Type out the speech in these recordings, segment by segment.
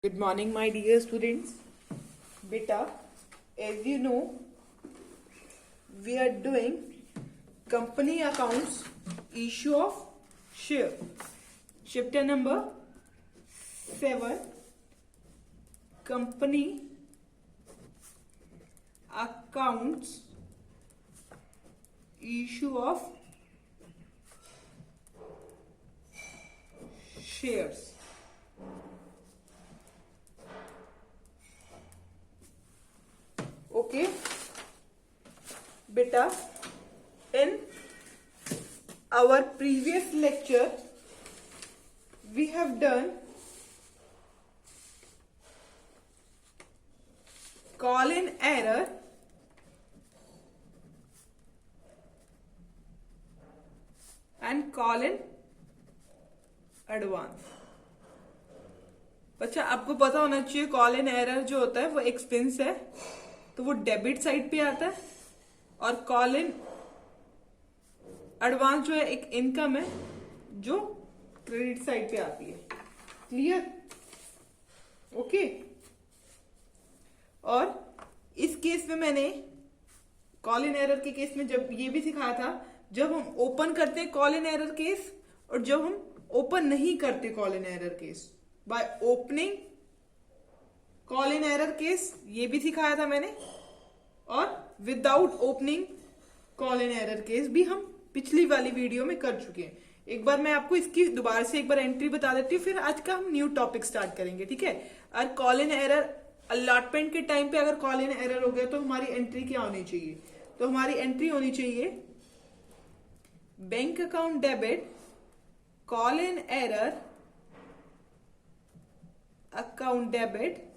Good morning, my dear students. Beta, as you know, we are doing company accounts issue of share. Chapter number 7, company accounts issue of shares. Okay, beta, in our previous lecture we have done call in error and call in advance. अच्छा, आपको पता होना चाहिए call in error जो होता है वो expense है, तो वो डेबिट साइड पे आता है, और कॉल इन एडवांस जो है एक इनकम है जो क्रेडिट साइड पे आती है. क्लियर? ओके. और इस केस में मैंने कॉल इन एरर के केस में जब ये भी सिखाया था, जब हम ओपन करते हैं कॉल इन एरर केस और जब हम ओपन नहीं करते call in error case. By opening call in error case ये भी सिखाया था मैंने, और without opening call in error case भी हम पिछली वाली वीडियो में कर चुके हैं. एक बार मैं आपको इसकी दोबारा से एक बार एंट्री बता देती हूँ, फिर आज का हम न्यू टॉपिक स्टार्ट करेंगे. ठीक है? और कॉल इन एरर अलॉटमेंट के टाइम पे अगर कॉल इन एरर हो गया तो हमारी एंट्री क्या होनी चाहिए? तो हमारी एंट्री होनी चाहिए bank account debit call in arrear account debit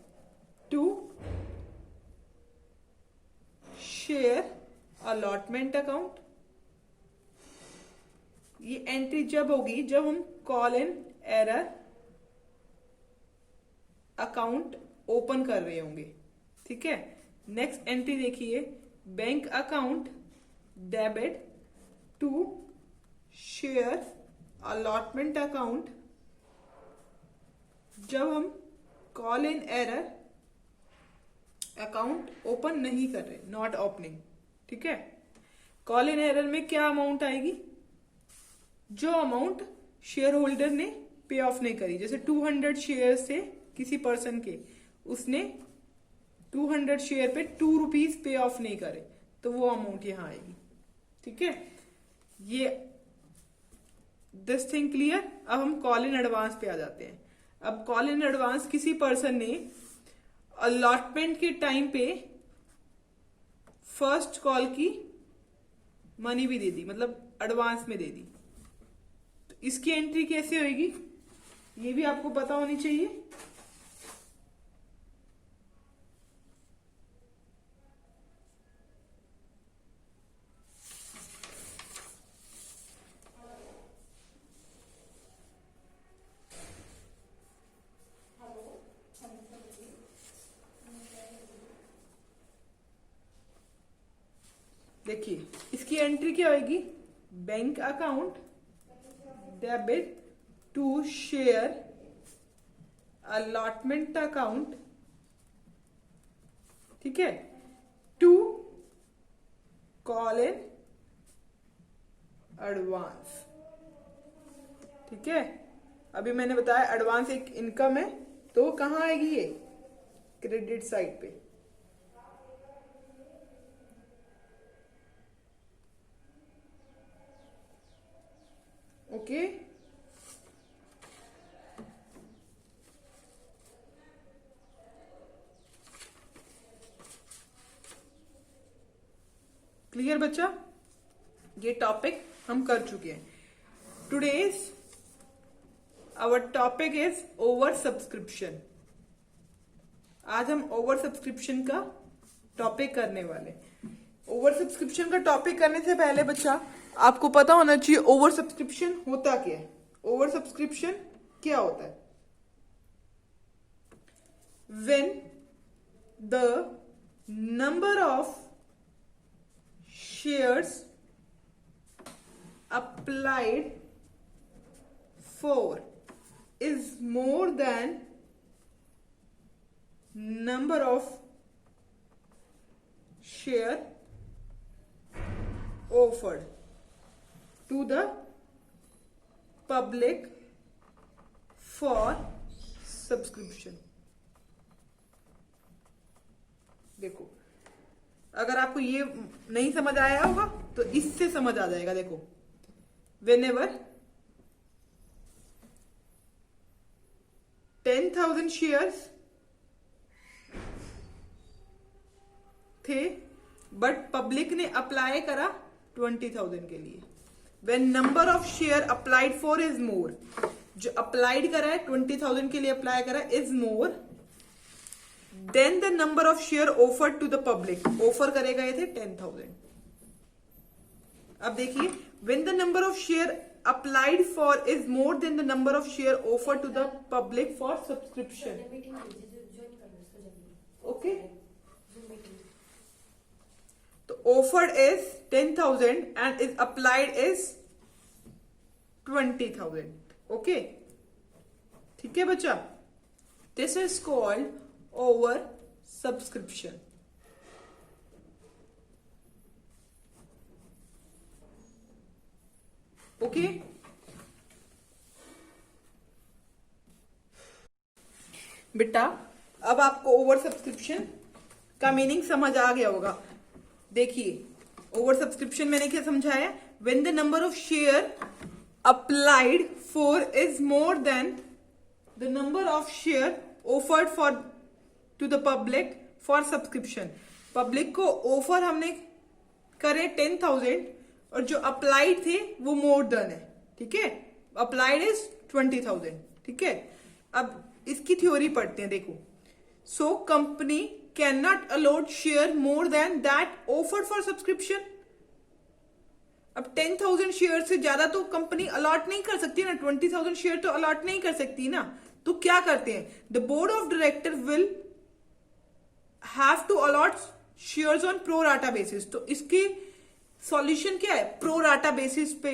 to share allotment account. ये एंट्री जब होगी जब हम call in arrear account open कर रहे होंगे. ठीक है? नेक्स्ट एंट्री देखिए, bank account debit to share allotment account जब हम call in arrear account open नहीं कर रहे, नॉट ओपनिंग. ठीक है? कॉल इन एरर में क्या अमाउंट आएगी? जो अमाउंट शेयर होल्डर ने पे ऑफ नहीं करी. जैसे 200 शेयर से किसी पर्सन के, उसने 200 शेयर पे 2 रुपीज पे ऑफ नहीं करे, तो वो अमाउंट यहां आएगी. ठीक है? ये दिस थिंग क्लियर. अब हम कॉल इन एडवांस पे आ जाते हैं. अब कॉल इन एडवांस किसी पर्सन ने अलॉटमेंट के टाइम पे फर्स्ट कॉल की मनी भी दे दी, मतलब एडवांस में दे दी, तो इसकी एंट्री कैसे होगी ये भी आपको पता होनी चाहिए. देखिए इसकी एंट्री क्या होगी? Bank account debit to share allotment account. ठीक है? To call in advance. ठीक है? अभी मैंने बताया एडवांस एक इनकम है, तो कहां आएगी ये? क्रेडिट साइड पे. ओके? क्लियर बच्चा? ये टॉपिक हम कर चुके हैं. Today's our topic is over subscription. आज हम ओवर सब्सक्रिप्शन का टॉपिक करने वाले. ओवर सब्सक्रिप्शन का टॉपिक करने से पहले बच्चा आपको पता होना चाहिए ओवर सब्सक्रिप्शन होता क्या है. ओवर सब्सक्रिप्शन क्या होता है? When the number of shares applied for is more than number of share offered to the public for subscription. देखो, अगर आपको ये नहीं समझ आया होगा तो इससे समझ आ जाएगा. देखो, whenever 10,000 शेयर्स थे बट पब्लिक ने अप्लाई करा 20,000 के लिए. When number of share applied for is more, जो अप्लाइड करा है 20,000 के लिए अप्लाई करा is more then the number of share offered to the public. Offer करे गए थे 10,000. अब देखिए, when the number of share applied for is more than the number of share offered to the public for subscription. Okay, तो offered is 10,000 and is applied is 20,000. Okay, ठीक है बच्चा. This is called over subscription. Okay, बेटा अब आपको over subscription का meaning समझ आ गया होगा. देखिए, ओवर सब्सक्रिप्शन मैंने क्या समझाया? When the number of share applied for is more than the number of share offered for to the public for subscription. Public को ऑफर हमने करे 10,000 और जो अप्लाइड थे वो मोर देन है. ठीक है, अप्लाइड इज 20,000. ठीक है, अब इसकी थ्योरी पढ़ते हैं. देखो, so company can not allot share more than that offered for subscription. अब 10,000 शेयर से ज्यादा तो कंपनी अलॉट नहीं कर सकती ना. 20,000 शेयर तो अलॉट नहीं कर सकती ना. तो क्या करते हैं? The board of director will have to allot shares on pro rata basis. तो इसकी सॉल्यूशन क्या है? प्रो राटा बेसिस पे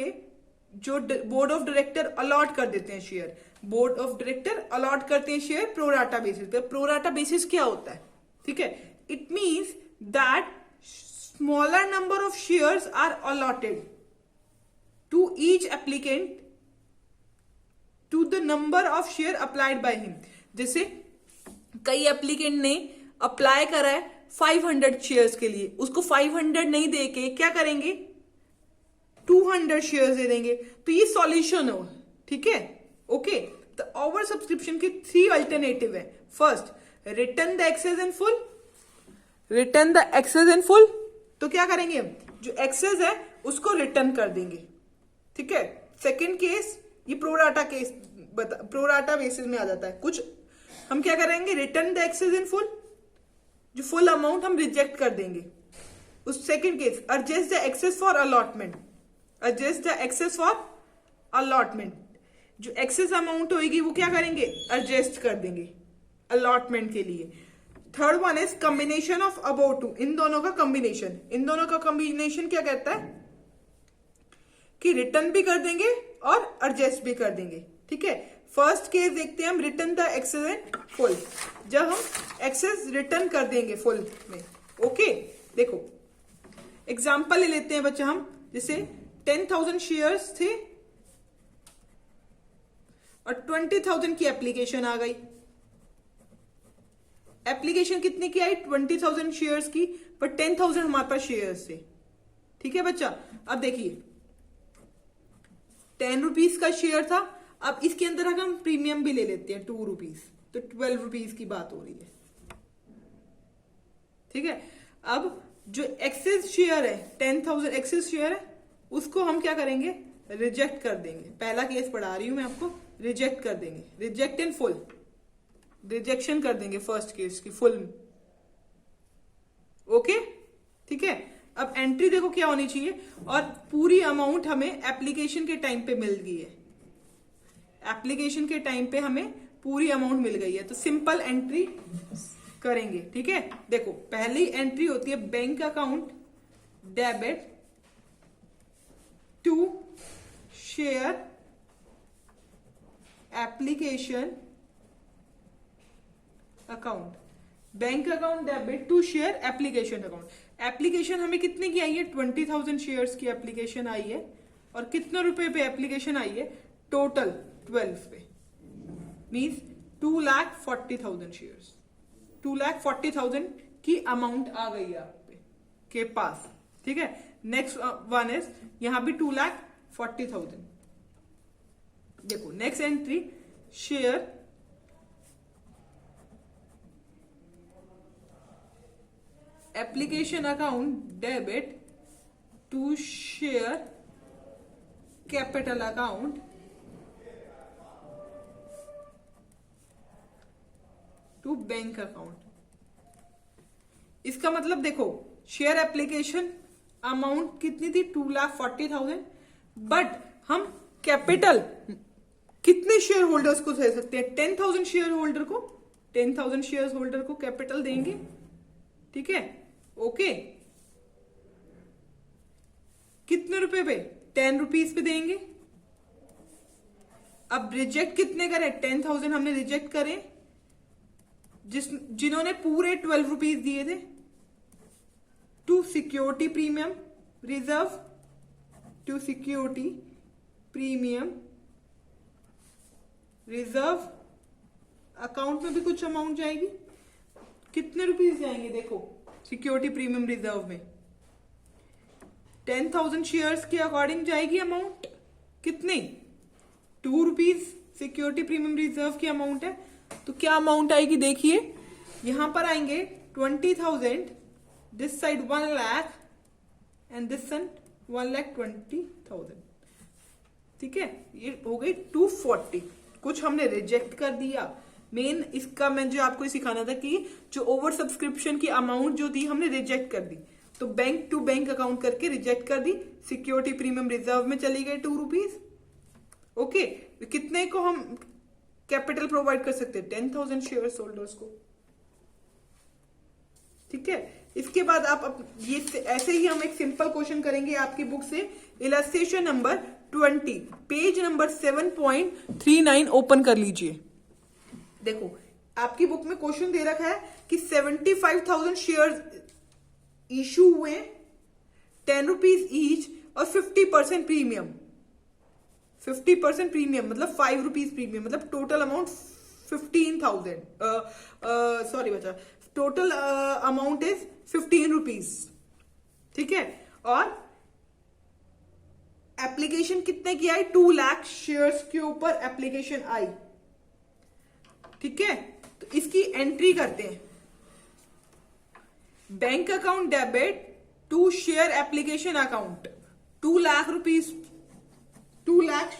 जो बोर्ड ऑफ डायरेक्टर अलॉट कर देते हैं share. Board of director allot करते हैं शेयर प्रो राटा बेसिस पे. प्रो राटा बेसिस क्या होता है? ठीक है, it means that smaller number of shares are allotted to each applicant to the number of share applied by him. जैसे कई एप्लीकेंट ने अप्लाई करा है 500 शेयर्स के लिए, उसको 500 नहीं देके क्या करेंगे? 200 शेयर्स दे देंगे. तो ये सॉल्यूशन हो. ठीक है, ओके. तो ओवर सब्सक्रिप्शन के 3 अल्टरनेटिव है. First, return the excess in full. Return the excess in full. तो क्या करेंगे हम? जो एक्सेस है उसको रिटर्न कर देंगे. ठीक है. सेकेंड केस, ये प्रोराटा केस, प्रोराटा बेसिस में आ जाता है. कुछ हम क्या करेंगे? Return the excess in full, जो फुल अमाउंट हम रिजेक्ट कर देंगे. उस second case, adjust the excess for allotment. Adjust the excess for allotment. जो एक्सेस अमाउंट होगी वो क्या करेंगे? एडजस्ट कर देंगे अलॉटमेंट के लिए. Third one is combination of above two. इन दोनों का कॉम्बिनेशन. इन दोनों का कॉम्बिनेशन क्या कहता है? कि रिटर्न भी कर देंगे और एडजस्ट भी कर देंगे. ठीक है, फर्स्ट केस देखते हैं हम, return the excess in full. जब हम एक्सेस रिटर्न कर देंगे फुल में. ओके, देखो एग्जांपल ले लेते हैं बच्चा हम. जैसे 10,000 शेयर्स थे और 20,000 की एप्लीकेशन आ गई. एप्लीकेशन कितने की आई? 20,000 शेयर्स की, पर 10,000 हमारे पास शेयर्स थे. ठीक है बच्चा. अब देखिए, 10 रुपीज का शेयर था. अब इसके अंदर अगर हम प्रीमियम भी ले लेते हैं 2 रुपीज, तो 12 रुपीज की बात हो रही है. ठीक है. अब जो एक्सेस शेयर है, 10,000 एक्सेस शेयर है, उसको हम क्या करेंगे? रिजेक्ट कर देंगे. पहला केस पढ़ा रही हूं मैं आपको. रिजेक्ट कर देंगे. Reject in full. रिजेक्शन कर देंगे फर्स्ट केस की फुल. ओके, ठीक है. अब एंट्री देखो क्या होनी चाहिए, और पूरी अमाउंट हमें एप्लीकेशन के टाइम पे मिल गई है. एप्लीकेशन के टाइम पे हमें पूरी अमाउंट मिल गई है. तो सिंपल एंट्री करेंगे. ठीक है, देखो पहली एंट्री होती है bank account debit to share application account. Bank account debit to share application account. Application हमें कितने की आई है? 20,000 शेयर्स की एप्लीकेशन आई है। और कितने रुपए पे एप्लीकेशन आई है? टोटल 12 पे, मीन्स 2,40,000 शेयर्स। 2,40,000 की अमाउंट आ गई है आपके के पास। ठीक है, नेक्स्ट वन इज यहां भी 2,40,000। देखो next entry, share application account debit to share capital account to bank account. इसका मतलब देखो, शेयर एप्लीकेशन अमाउंट कितनी थी? 2,40,000। बट हम कैपिटल कितने शेयर होल्डर्स को दे सकते हैं? 10,000 शेयर होल्डर को, 10,000 शेयर होल्डर को कैपिटल देंगे। ठीक है, ओके। कितने रुपए पे? 10 रुपीज पे देंगे। अब रिजेक्ट कितने करें? 10,000 हमने रिजेक्ट करें जिन्होंने पूरे 12 रुपीज दिए थे। To security premium reserve, to security premium reserve account में भी कुछ अमाउंट जाएगी। कितने रुपीस जाएंगे? देखो सिक्योरिटी प्रीमियम रिजर्व में 10,000 शेयर्स के अकॉर्डिंग जाएगी अमाउंट। कितनी? 2 रुपीज सिक्योरिटी प्रीमियम रिजर्व की अमाउंट है। तो क्या अमाउंट आएगी? देखिए यहां पर आएंगे 20,000, this side 1 lakh and this side 1,20,000। ठीक है, ये हो गई 240। कुछ हमने रिजेक्ट कर दिया। मेन इसका मैं जो आपको सिखाना था कि जो ओवर सब्सक्रिप्शन की अमाउंट जो थी हमने रिजेक्ट कर दी, तो बैंक टू बैंक अकाउंट करके रिजेक्ट कर दी। सिक्योरिटी प्रीमियम रिजर्व में चली गई 2 रुपीज। ओके, कितने को हम कैपिटल प्रोवाइड कर सकते हैं? 10,000 शेयर होल्डर्स को। ठीक है, इसके बाद आप ये ऐसे ही हम एक सिंपल क्वेश्चन करेंगे आपकी बुक से। Illustration number 20, page number 7.39 open कर लीजिए। देखो आपकी बुक में क्वेश्चन दे रखा है कि 75,000 शेयर इशू हुए, 10 रुपीज ईच और 50% प्रीमियम। 50% प्रीमियम मतलब 5 रुपीज प्रीमियम, मतलब टोटल अमाउंट 15,000। सॉरी बच्चा, टोटल अमाउंट इज 15 रुपीज। ठीक है, और एप्लीकेशन कितने की आई? 2 लाख शेयर्स के ऊपर एप्लीकेशन आई। ठीक है, तो इसकी एंट्री करते हैं। Bank account debit to share application account 2 lakh rupees, 2 lakh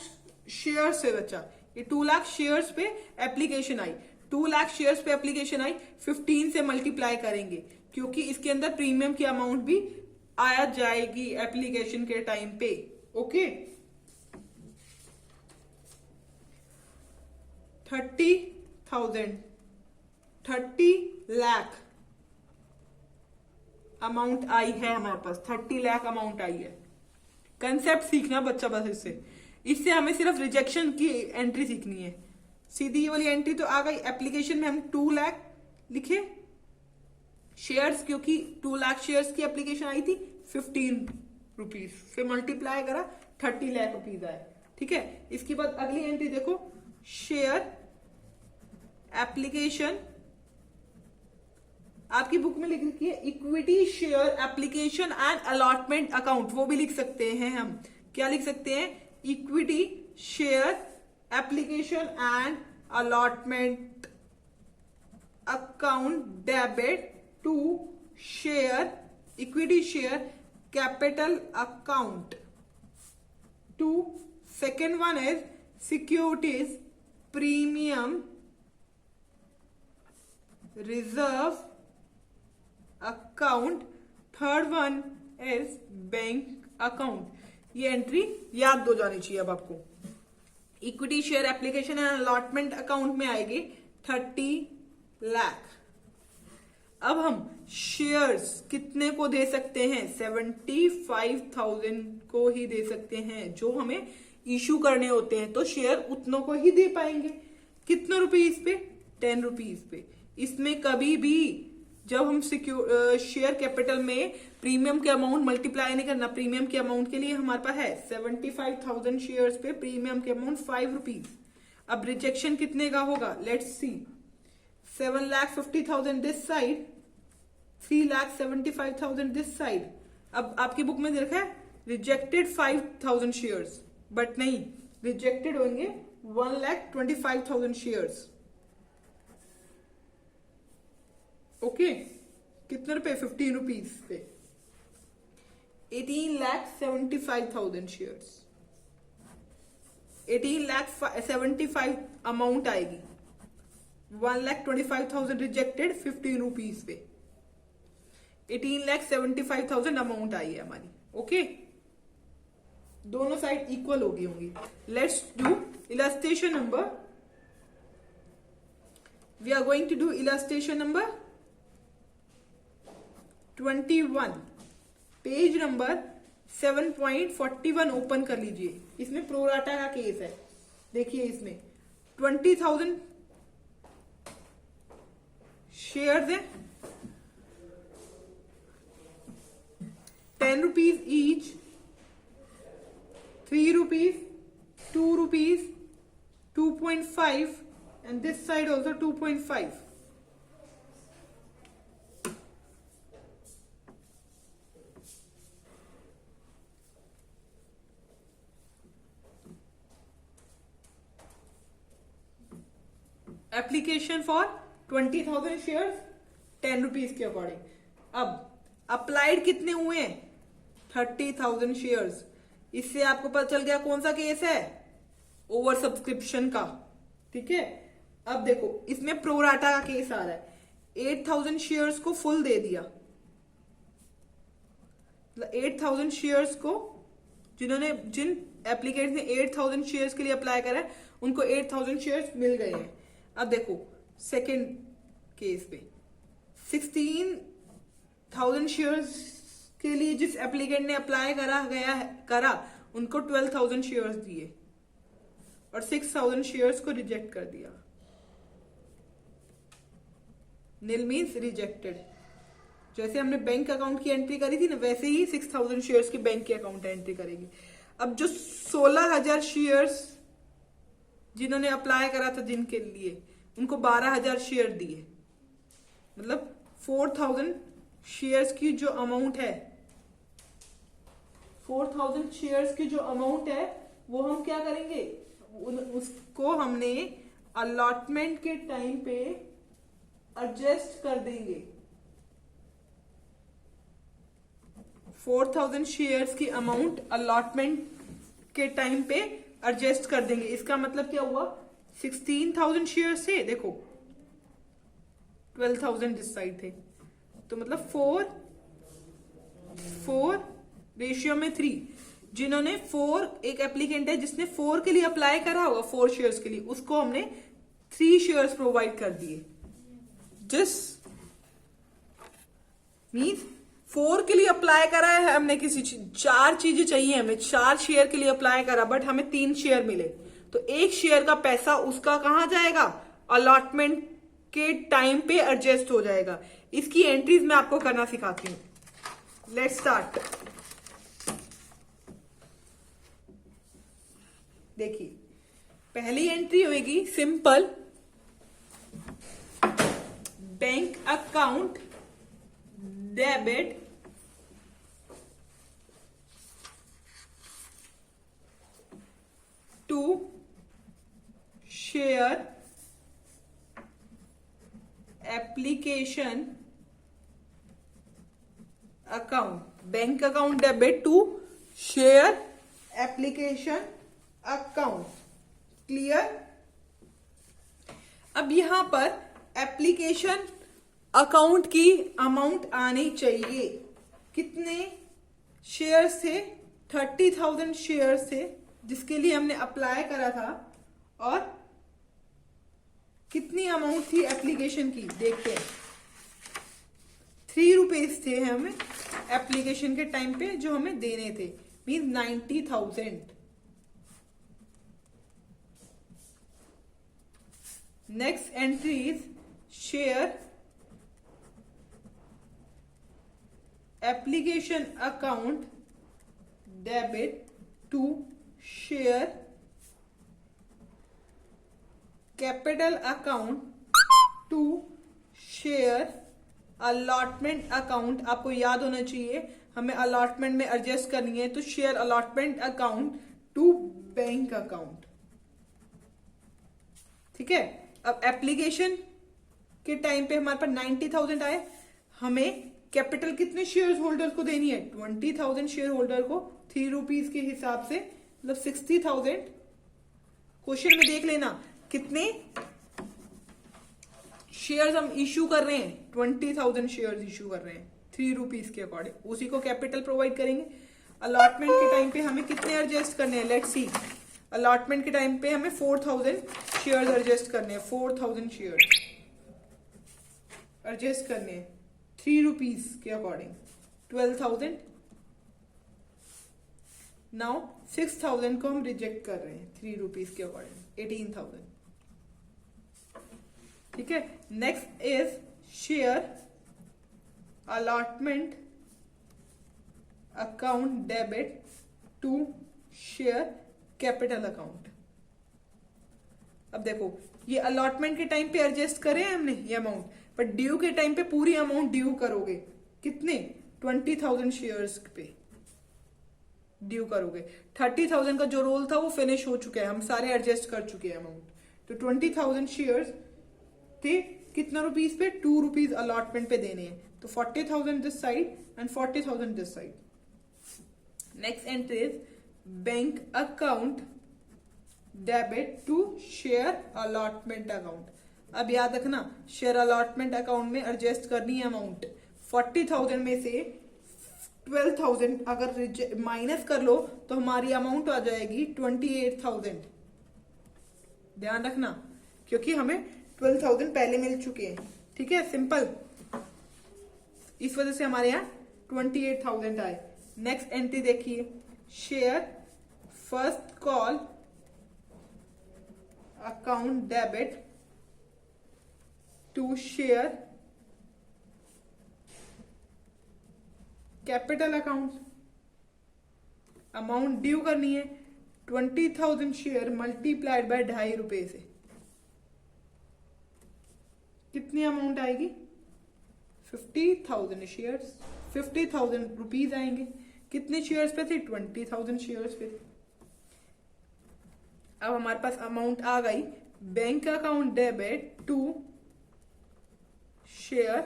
shares है बच्चा, ये 2 लाख शेयर्स पे एप्लीकेशन आई। 2 लाख शेयर्स पे एप्लीकेशन आई, 15 से मल्टीप्लाई करेंगे क्योंकि इसके अंदर प्रीमियम की अमाउंट भी आया जाएगी एप्लीकेशन के टाइम पे। ओके, 30 लाख अमाउंट आई है हमारे पास। 30 लाख अमाउंट आई है। कंसेप्ट सीखना बच्चा बस इससे हमें सिर्फ रिजेक्शन की एंट्री सीखनी है। सीधी ये वाली एंट्री तो आ गई। एप्लीकेशन में हम 2 लाख लिखे शेयर्स, क्योंकि 2 लाख शेयर्स की एप्लीकेशन आई थी। 15 रुपीज फिर मल्टीप्लाई करा, 30 लाख रुपीज आए। ठीक है, इसके बाद अगली एंट्री देखो, शेयर एप्लीकेशन, आपकी बुक में लिख रखी है equity share application and allotment account. वो भी लिख सकते हैं हम। क्या लिख सकते हैं? Equity share application and allotment account debit to share equity share capital account to second one is securities premium reserve account, third one is bank account. ये एंट्री याद हो जानी चाहिए अब आपको। Equity share application and allotment account में आएगी 30 लाख। अब हम शेयर्स कितने को दे सकते हैं? 75,000 को ही दे सकते हैं। जो हमें इशू करने होते हैं तो शेयर उतनों को ही दे पाएंगे। कितने रुपीज पे? 10 रुपीज पे। इसमें कभी भी जब हम शेयर कैपिटल में प्रीमियम के अमाउंट मल्टीप्लाई नहीं करना। प्रीमियम के अमाउंट के लिए हमारे पास है 75,000 शेयर्स पे प्रीमियम के अमाउंट 5 रुपीज। अब रिजेक्शन कितने का होगा, let's see. 7,50,000 this side, 3,75,000 this side. अब आपकी बुक में देखा है रिजेक्टेड 5,000 शेयर्स, बट नहीं, रिजेक्टेड होंगे 1,25,000 शेयर्स। ओके, कितने रुपए, 15 रुपीज पे 18,75,000 शेयर्स। 18,75,000 अमाउंट आएगी, 1,25,000 रिजेक्टेड 15 रुपीज पे 18,75,000 अमाउंट आई है हमारी। ओके, दोनों साइड इक्वल होगी। Let's do illustration number. We are going to do illustration number 21। Page number 7.41 open कर लीजिए। इसमें प्रोराटा का केस है। देखिए इसमें 20,000 शेयर्स है, 10 rupees each, 3 rupees, 2 rupees, 2.5 and this side also 2.5. Application for 20,000 shares 10 rupees के अकॉर्डिंग। अब अप्लाइड कितने हुए हैं, 30,000 शेयर्स। इससे आपको पता चल गया कौन सा केस है, ओवर सब्सक्रिप्शन का। ठीक है, अब देखो इसमें प्रोराटा का केस आ रहा है। 8,000 शेयर्स को फुल दे दिया, 8,000 शेयर्स को जिन एप्लीकेंट ने 8,000 शेयर्स के लिए अप्लाई करा है उनको 8,000 शेयर्स मिल गए हैं। अब देखो सेकंड केस पे 16,000 शेयर्स के लिए जिस एप्लीकेंट ने अप्लाई करा उनको 12,000 शेयर्स दिए और 6,000 शेयर्स को रिजेक्ट कर दिया। नील मीन्स रिजेक्टेड। जैसे हमने बैंक अकाउंट की एंट्री करी थी ना, वैसे ही 6,000 शेयर्स की बैंक की अकाउंट एंट्री करेगी। अब जो 16,000 शेयर्स जिन्होंने अप्लाई करा था जिनके लिए, उनको 12,000 शेयर दिए, मतलब 4,000 शेयर्स की जो अमाउंट है, 4,000 शेयर्स की जो अमाउंट है वो हम क्या करेंगे, उसको हमने अलॉटमेंट के टाइम पे एडजस्ट कर देंगे। 4,000 शेयर्स की अमाउंट अलॉटमेंट के टाइम पे एडजस्ट कर देंगे। इसका मतलब क्या हुआ, 16,000 शेयर्स थे, देखो 12,000 दिस साइड थे, तो मतलब 4 रेशियो में 3। जिन्होंने 4, एक एप्लीकेंट है जिसने 4 के लिए अप्लाई करा होगा 4 शेयर्स के लिए, उसको हमने 3 शेयर्स प्रोवाइड कर दिए। दिस मीन्स 4 के लिए अप्लाई करा है हमने, किसी 4 चीजें चाहिए हमें, 4 शेयर के लिए अप्लाई करा, बट हमें 3 शेयर मिले, तो 1 शेयर का पैसा उसका कहां जाएगा, अलॉटमेंट के टाइम पे एडजस्ट हो जाएगा। इसकी एंट्रीज मैं आपको करना सिखाती हूं। Let's start. देखिए पहली एंट्री होगी simple, bank account debit to share application account. Bank account debit to share application account. Clear. अब यहां पर एप्लीकेशन अकाउंट की अमाउंट आनी चाहिए। कितने शेयर्स थे, 30,000 शेयर्स थे जिसके लिए हमने अप्लाई करा था, और कितनी अमाउंट थी एप्लीकेशन की, देखते हैं। 3 रुपीज थे हमें एप्लीकेशन के टाइम पे जो हमें देने थे, mean 90,000। Next entry is share application account debit to share capital account to share allotment account. आपको याद होना चाहिए हमें अलॉटमेंट में एडजस्ट करनी है, तो share allotment account to bank account. ठीक है, अब एप्लीकेशन के टाइम पे हमारे पास 90,000 आए, हमें कैपिटल कितने शेयर होल्डर को देनी है, 20,000 शेयर होल्डर को 3 रुपीज के हिसाब से, मतलब 60,000। क्वेश्चन में देख लेना कितने शेयर्स हम इश्यू कर रहे हैं, 20,000 शेयर्स इश्यू कर रहे हैं 3 रुपीज के अकॉर्डिंग, उसी को कैपिटल प्रोवाइड करेंगे। अलॉटमेंट के टाइम पे हमें कितने एडजस्ट करने हैं, लेट्स सी। अलॉटमेंट के टाइम पे हमें 4,000 शेयर्स एडजस्ट करने हैं, 4,000 शेयर्स एडजस्ट करने हैं 3 रुपीज के अकॉर्डिंग, 12,000। नाउ 6,000 को हम रिजेक्ट कर रहे हैं 3 रुपीज के अकॉर्डिंग, 18,000। ठीक है, next is share allotment account debit to share capital account. अब देखो ये अलॉटमेंट के टाइम पे एडजस्ट करे हमने ये अमाउंट, बट ड्यू के टाइम पे पूरी अमाउंट ड्यू करोगे, कितने 20,000 शेयर्स पे ड्यू करोगे। 30,000 का जो रोल था वो फिनिश हो चुका है, हम सारे एडजस्ट कर चुके हैं अमाउंट। तो 20,000 शेयर्स थे कितना रुपीज पे, 2 रुपीज अलॉटमेंट पे देने हैं, तो 40,000 this side and 40,000 this side. Next entry is bank account debit to share allotment account. अब याद रखना शेयर अलॉटमेंट अकाउंट में एडजस्ट करनी है अमाउंट। 40,000 में से 12,000 अगर माइनस कर लो तो हमारी अमाउंट आ जाएगी 28,000। ध्यान रखना क्योंकि हमें 12,000 पहले मिल चुके हैं। ठीक है, सिंपल, इस वजह से हमारे यहाँ 28,000 आए। नेक्स्ट एंट्री देखिए, share first call account debit to share capital account. Amount due करनी है 20,000 शेयर मल्टीप्लाइड बाय 2.5 रुपए से, कितनी अमाउंट आएगी, 50,000 शेयर्स, 50,000 रुपीज आएंगे। कितने शेयर्स पे थे, 20,000 शेयर्स पे थे। अब हमारे पास अमाउंट आ गई, bank account debit to share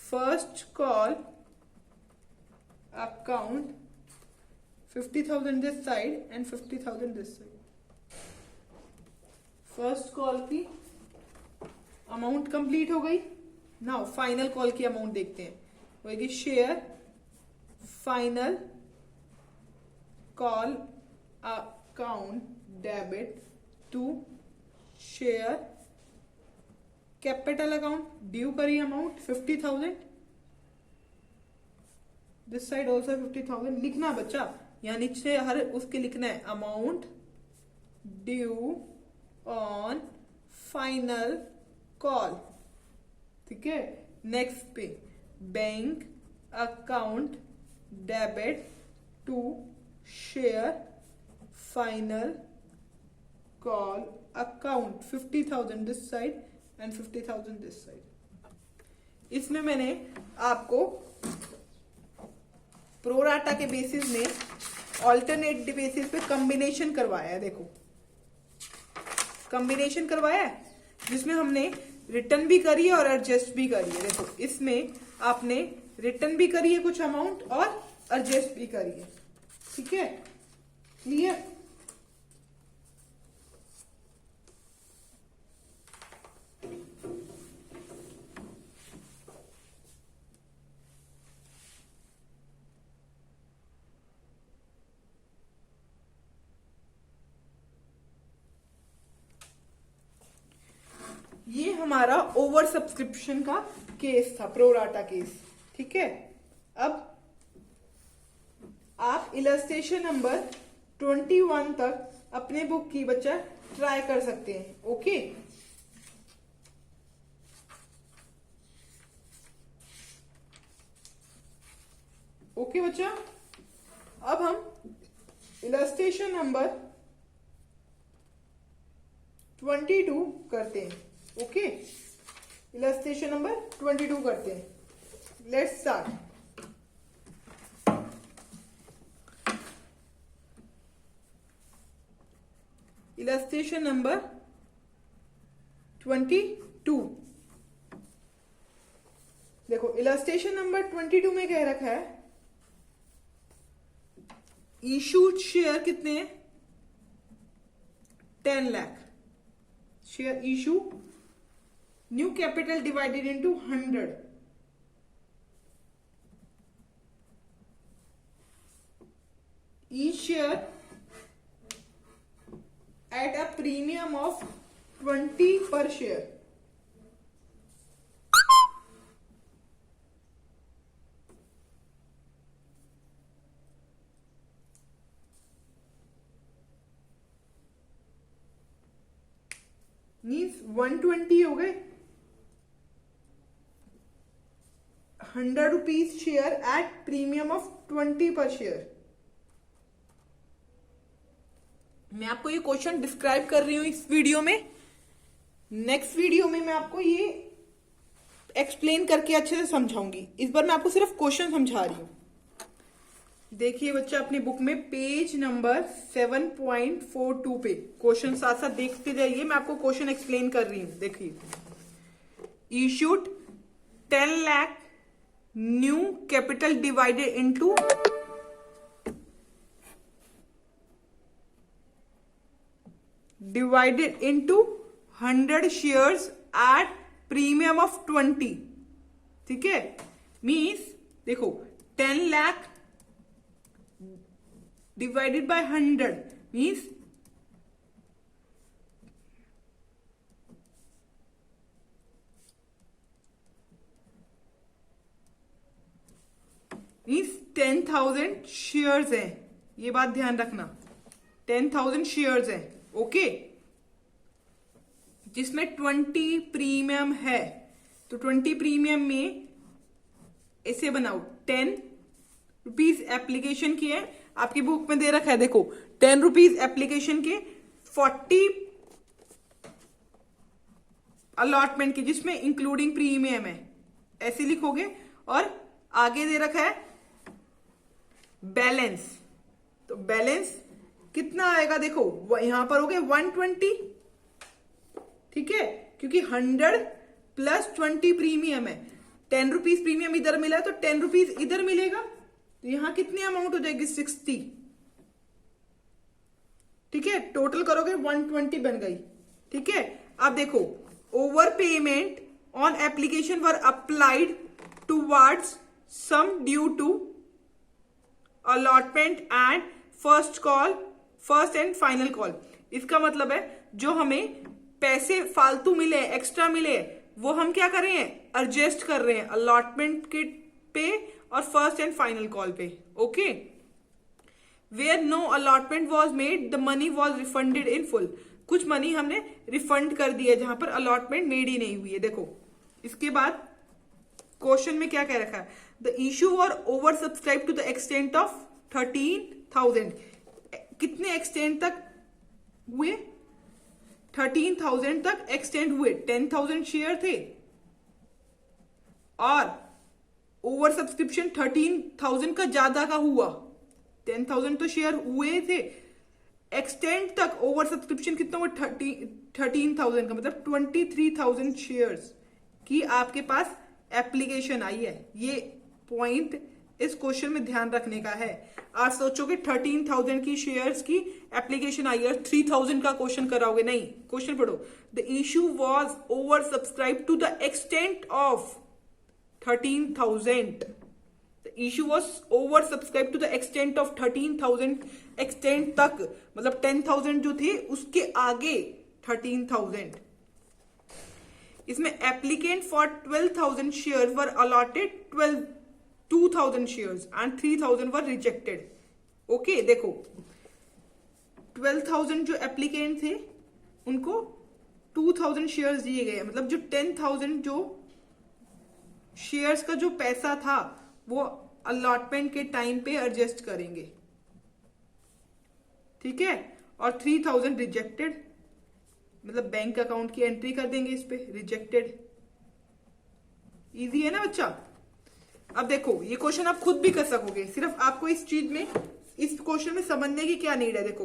first call account 50,000 this side and 50,000 this side. First call की अमाउंट कंप्लीट हो गई। नाउ फाइनल कॉल की अमाउंट देखते हैं, होगी share final call account debit to share capital account. Due करी amount 50,000, this side also 50,000। लिखना बच्चा, यहाँ नीचे हर उसके लिखना है amount due on final call. ठीक है, नेक्स्ट पे bank account debit to share final call account 50,000 this side and 50,000 this side. इसमें मैंने आपको प्रोराटा के बेसिस में ऑल्टरनेट बेसिस पे कॉम्बिनेशन करवाया है। देखो कॉम्बिनेशन करवाया है जिसमें हमने रिटर्न भी करी है और एडजस्ट भी करी है। देखो इसमें आपने रिटर्न भी करी है कुछ अमाउंट और एडजस्ट भी करी है। ठीक है, क्लियर। ये हमारा ओवर सब्सक्रिप्शन का केस था, प्रोराटा केस। ठीक है, अब आप इलस्ट्रेशन नंबर 21 तक अपने बुक की बच्चा ट्राई कर सकते हैं। ओके, ओके बच्चा, अब हम इलस्ट्रेशन नंबर 22 करते हैं। ओके, इलस्ट्रेशन नंबर 22 करते हैं। Let's start. Illustration number 22। देखो, इलस्ट्रेशन नंबर 22 में कह रखा है इशूड शेयर कितने हैं? 10 lakh share issue, new capital divided into 100। Each share at a premium of 20 per share। Means 120 हो गए। 100 rupees share at premium of 20 पर शेयर। मैं आपको ये क्वेश्चन डिस्क्राइब कर रही हूं इस वीडियो में। नेक्स्ट वीडियो में मैं आपको ये एक्सप्लेन करके अच्छे से समझाऊंगी। इस बार मैं आपको सिर्फ क्वेश्चन समझा रही हूं। देखिए बच्चा, अपनी बुक में पेज नंबर 7.42 पे क्वेश्चन साथ साथ देखते जाइए। मैं आपको क्वेश्चन एक्सप्लेन कर रही हूं। देखिए, issued 10 lakh new capital divided into divided into 100 shares at premium of 20। ठीक है, मीन्स देखो 10 lakh divided by 100 means means 10,000 shares हैं। ये बात ध्यान रखना, 10,000 शेयर्स हैं। ओके, जिसमें 20 प्रीमियम है। तो 20 प्रीमियम में ऐसे बनाओ, 10 रुपीज एप्लीकेशन की है, आपकी बुक में दे रखा है। देखो 10 रुपीज एप्लीकेशन के, 40 अलॉटमेंट की जिसमें इंक्लूडिंग प्रीमियम है, ऐसे लिखोगे। और आगे दे रखा है बैलेंस। तो बैलेंस कितना आएगा? देखो यहां पर हो गए 120। ठीक है, क्योंकि 100 प्लस 20 प्रीमियम है। 10 रुपीज प्रीमियम इधर मिला है तो 10 रुपीज इधर मिलेगा। तो यहां कितनी अमाउंट हो जाएगी? 60। ठीक है, टोटल करोगे 120 बन गई। ठीक है, अब देखो, over payment on application were applied towards sum due to allotment and first and final call. इसका मतलब है जो हमें पैसे फालतू मिले, एक्स्ट्रा मिले, वो हम क्या कर रहे हैं? एडजस्ट कर रहे हैं अलॉटमेंट के पे और फर्स्ट एंड फाइनल कॉल पे। Okay, where no allotment was made the money was refunded in full. कुछ मनी हमने रिफंड कर दिया जहां पर अलॉटमेंट मेड ही नहीं हुई है। देखो इसके बाद क्वेश्चन में क्या कह रखा है? द इशू और over subscribe to the extent of 13,000। कितने एक्सटेंड तक हुए? 13,000 तक एक्सटेंड हुए। 10,000 शेयर थे और ओवर सब्सक्रिप्शन 13,000 का ज्यादा का हुआ। 10,000 तो शेयर हुए थे, एक्सटेंड तक ओवर सब्सक्रिप्शन कितना हुआ? 13,000 का मतलब 23,000 शेयर्स की आपके पास एप्लीकेशन आई है। ये पॉइंट इस क्वेश्चन में ध्यान रखने का है। आज सोचोगे 13,000 की शेयर्स की एप्लीकेशन आई है, 3,000 का क्वेश्चन कराओगे, नहीं। क्वेश्चन पढ़ो, the issue was over subscribe to the extent of 13,000। The issue was over subscribe to the extent of 13,000। Extent तक मतलब 10,000 जो थे उसके आगे 13,000। इसमें applicant for 12,000 share were allotted 2,000 shares and 3,000 were rejected. Okay, देखो 12,000 जो एप्लीकेंट थे उनको 2,000 शेयर्स दिए गए, मतलब जो 10,000 जो शेयर्स का जो पैसा था वो अलॉटमेंट के टाइम पे एडजस्ट करेंगे, ठीक है। और 3000 रिजेक्टेड, मतलब बैंक अकाउंट की एंट्री कर देंगे इस पे, रिजेक्टेड। इजी है ना बच्चा। अब देखो ये क्वेश्चन आप खुद भी कर सकोगे, सिर्फ आपको इस चीज में, इस क्वेश्चन में समझने की क्या नीड है। देखो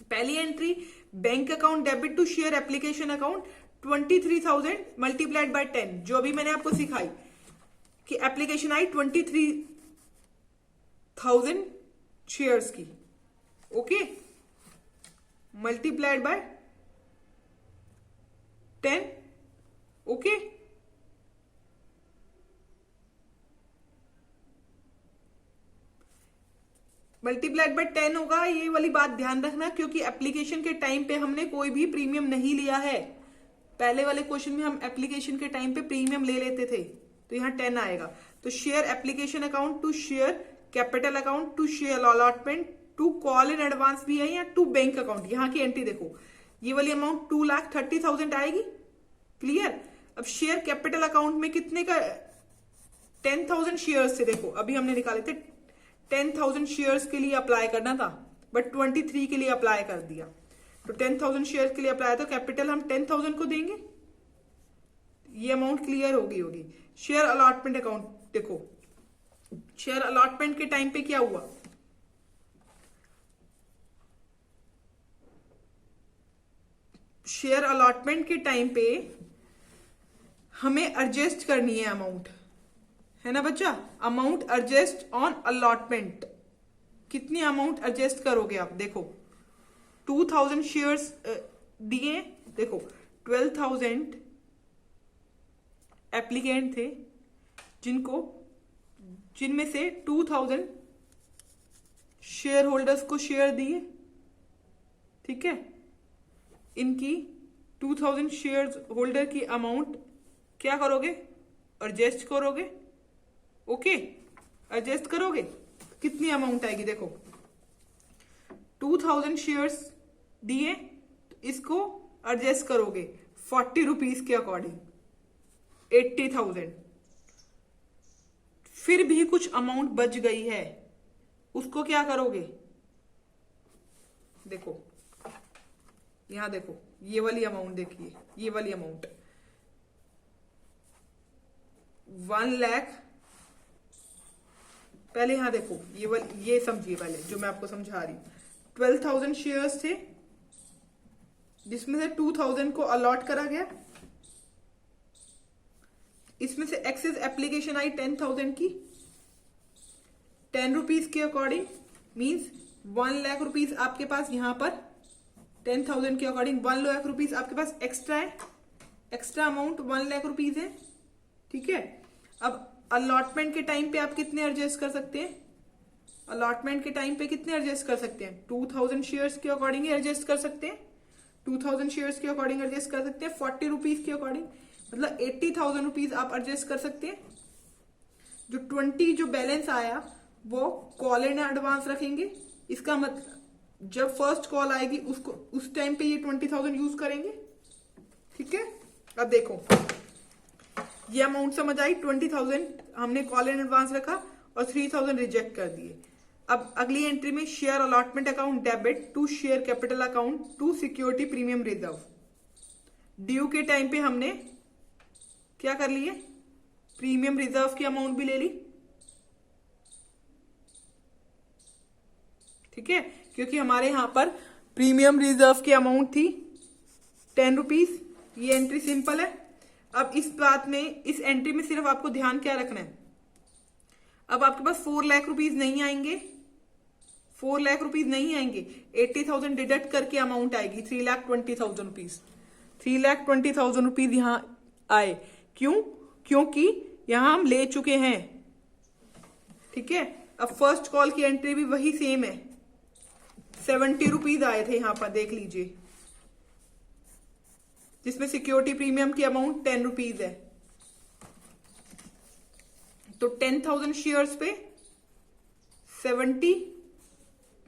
पहली entry bank account debit to share application account 23,000 multiplied by 10, जो अभी मैंने आपको सिखाई कि एप्लीकेशन आई 23,000 शेयर्स की, okay, multiplied by 10, okay. Multiplied by 10 होगा, ये वाली बात ध्यान रखना, क्योंकि एप्लीकेशन के टाइम पे हमने कोई भी प्रीमियम नहीं लिया है। पहले वाले क्वेश्चन में हम एप्लीकेशन के टाइम पे प्रीमियम ले लेते थे, तो यहाँ 10 आएगा। तो share application account to share capital account to share allotment to call in advance भी है, या टू बैंक अकाउंट। यहाँ की एंट्री देखो, ये वाली अमाउंट 2,30,000 आएगी, क्लियर। अब शेयर कैपिटल अकाउंट में कितने का, 10,000 शेयर्स से, देखो अभी हमने निकाले थे 10,000 शेयर्स के लिए अप्लाई करना था, बट 23 के लिए अप्लाई कर दिया। तो 10,000 शेयर्स के लिए अप्लाई, तो कैपिटल हम 10,000 को देंगे, ये अमाउंट क्लियर होगी। शेयर अलॉटमेंट अकाउंट देखो, शेयर अलॉटमेंट के टाइम पे क्या हुआ, शेयर अलॉटमेंट के टाइम पे हमें एडजस्ट करनी है अमाउंट, है ना बच्चा। अमाउंट एडजस्ट ऑन अलॉटमेंट, कितनी अमाउंट एडजस्ट करोगे आप, देखो 2,000 शेयर्स दिए, देखो 12,000 एप्लीकेंट थे, जिनमें से 2,000 शेयर होल्डर्स को शेयर दिए, ठीक है। इनकी 2,000 शेयर होल्डर की अमाउंट क्या करोगे, एडजस्ट करोगे, ओके, एडजस्ट करोगे, कितनी अमाउंट आएगी, देखो 2,000 शेयर्स दिए, इसको एडजस्ट करोगे 40 रुपीज के अकॉर्डिंग, 80,000। फिर भी कुछ अमाउंट बच गई है, उसको क्या करोगे, देखो यहां देखो, ये वाली अमाउंट देखिए, ये वाली अमाउंट 1 लाख, पहले यहां देखो ये समझिए पहले जो मैं आपको समझा रही हूं। 12,000 शेयर्स थे, जिसमें से 2,000 को अलॉट करा गया, इसमें से एक्सेस एप्लीकेशन आई 10,000 की, 10 रुपीज के अकॉर्डिंग, मींस 1 लाख रुपीज आपके पास, यहां पर 10,000 के अकॉर्डिंग 1 लाख रुपीज आपके पास एक्स्ट्रा है, एक्स्ट्रा अमाउंट 1 लाख रुपीज है, ठीक है। अब अलॉटमेंट के टाइम पे आप कितने एडजस्ट कर सकते हैं, अलॉटमेंट के टाइम पे कितने एडजस्ट कर सकते हैं, 2,000 शेयर्स के अकॉर्डिंग एडजस्ट कर सकते हैं, 2,000 शेयर्स के अकॉर्डिंग एडजस्ट कर सकते हैं, 40 रुपीज के अकॉर्डिंग, मतलब 80,000 रुपीज आप एडजस्ट कर सकते हैं। जो 20 जो बैलेंस आया वो कॉल इन एडवांस रखेंगे, इसका मतलब जब फर्स्ट कॉल आएगी उसको, उस टाइम पे ये 20,000 यूज करेंगे, ठीक है। अब देखो ये अमाउंट समझ आई, 20,000 हमने कॉल इन एडवांस रखा और 3,000 रिजेक्ट कर दिए। अब अगली एंट्री में share allotment account debit to share capital account to security premium reserve, due के टाइम पे हमने क्या कर लिए, प्रीमियम रिजर्व की अमाउंट भी ले ली, ठीक है, क्योंकि हमारे यहां पर प्रीमियम रिजर्व की अमाउंट थी 10 रुपीज। ये एंट्री सिंपल है। अब इस बात में, इस एंट्री में सिर्फ आपको ध्यान क्या रखना है, अब आपके पास 4 लाख रुपीज नहीं आएंगे, 4 लाख रुपीज नहीं आएंगे, 80,000 डिडक्ट करके अमाउंट आएगी 3,20,000 रुपीज, 3,20,000 रुपीज यहां आए। क्यों, क्योंकि यहां हम ले चुके हैं, ठीक है। अब फर्स्ट कॉल की एंट्री भी वही सेम है, 70 रुपीज आए थे यहां पर, देख लीजिए, जिसमें सिक्योरिटी प्रीमियम की अमाउंट 10 रुपीज है। तो 10,000 शेयर्स पे 70,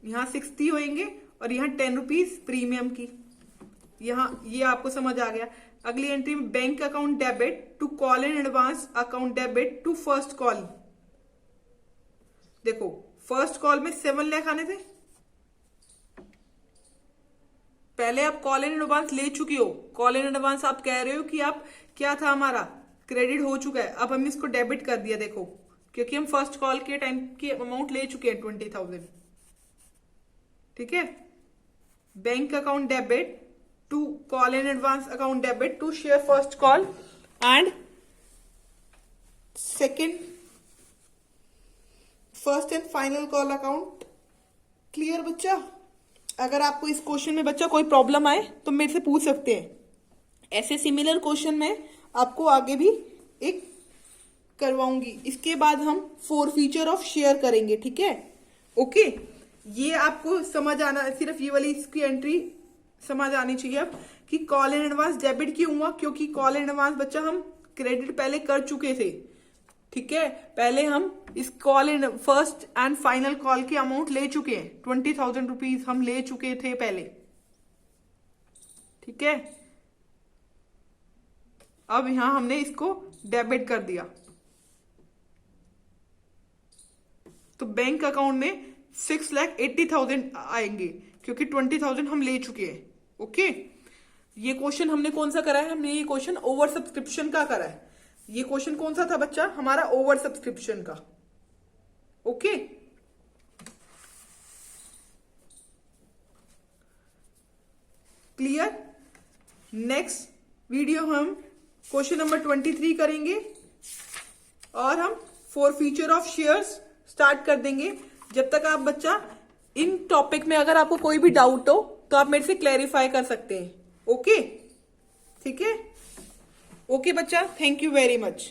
यहां 60 होंगे और यहां 10 रुपीज प्रीमियम की, यहां ये आपको समझ आ गया। अगली एंट्री में bank account debit to call in advance account debit to first call, देखो फर्स्ट कॉल में 7 लाख आने थे, पहले आप कॉल इन एडवांस ले चुकी हो। कॉल इन एडवांस आप कह रहे हो कि आप क्या था हमारा क्रेडिट हो चुका है, अब हमने इसको डेबिट कर दिया। देखो क्योंकि हम फर्स्ट कॉल के टाइम की अमाउंट ले चुके हैं 20,000। ठीक है, bank account debit to call in advance account debit to share first call and second first and final call account. Clear बच्चा? अगर आपको इस क्वेश्चन में बच्चा कोई प्रॉब्लम आए तो मेरे से पूछ सकते हैं। ऐसे सिमिलर क्वेश्चन में आपको आगे भी एक करवाऊंगी। इसके बाद हम फॉरफीचर ऑफ शेयर करेंगे। ठीक है, ओके। ये आपको समझ आना, सिर्फ ये वाली इसकी एंट्री समझ आनी चाहिए अब कि कॉल इन एडवांस डेबिट क्यों हुआ, क्योंकि कॉल इन एडवांस बच्चा हम क्रेडिट पहले कर चुके थे। ठीक है, पहले हम इस call in first and final call की अमाउंट ले चुके हैं, 20,000 रुपीज हम ले चुके थे पहले। ठीक है, अब यहां हमने इसको डेबिट कर दिया, तो बैंक अकाउंट में 6,80,000 आएंगे क्योंकि 20,000 हम ले चुके हैं। ओके, ये क्वेश्चन हमने कौन सा करा है? हमने ये क्वेश्चन ओवर सब्सक्रिप्शन का करा है। ये क्वेश्चन कौन सा था बच्चा? हमारा ओवर सब्सक्रिप्शन का। Okay, clear? नेक्स्ट वीडियो हम क्वेश्चन नंबर 23 करेंगे और हम फॉरफीचर ऑफ शेयर्स स्टार्ट कर देंगे। जब तक आप बच्चा इन टॉपिक में अगर आपको कोई भी डाउट हो तो आप मेरे से क्लैरिफाई कर सकते हैं। ओके, ठीक है, ओके बच्चा, थैंक यू वेरी मच।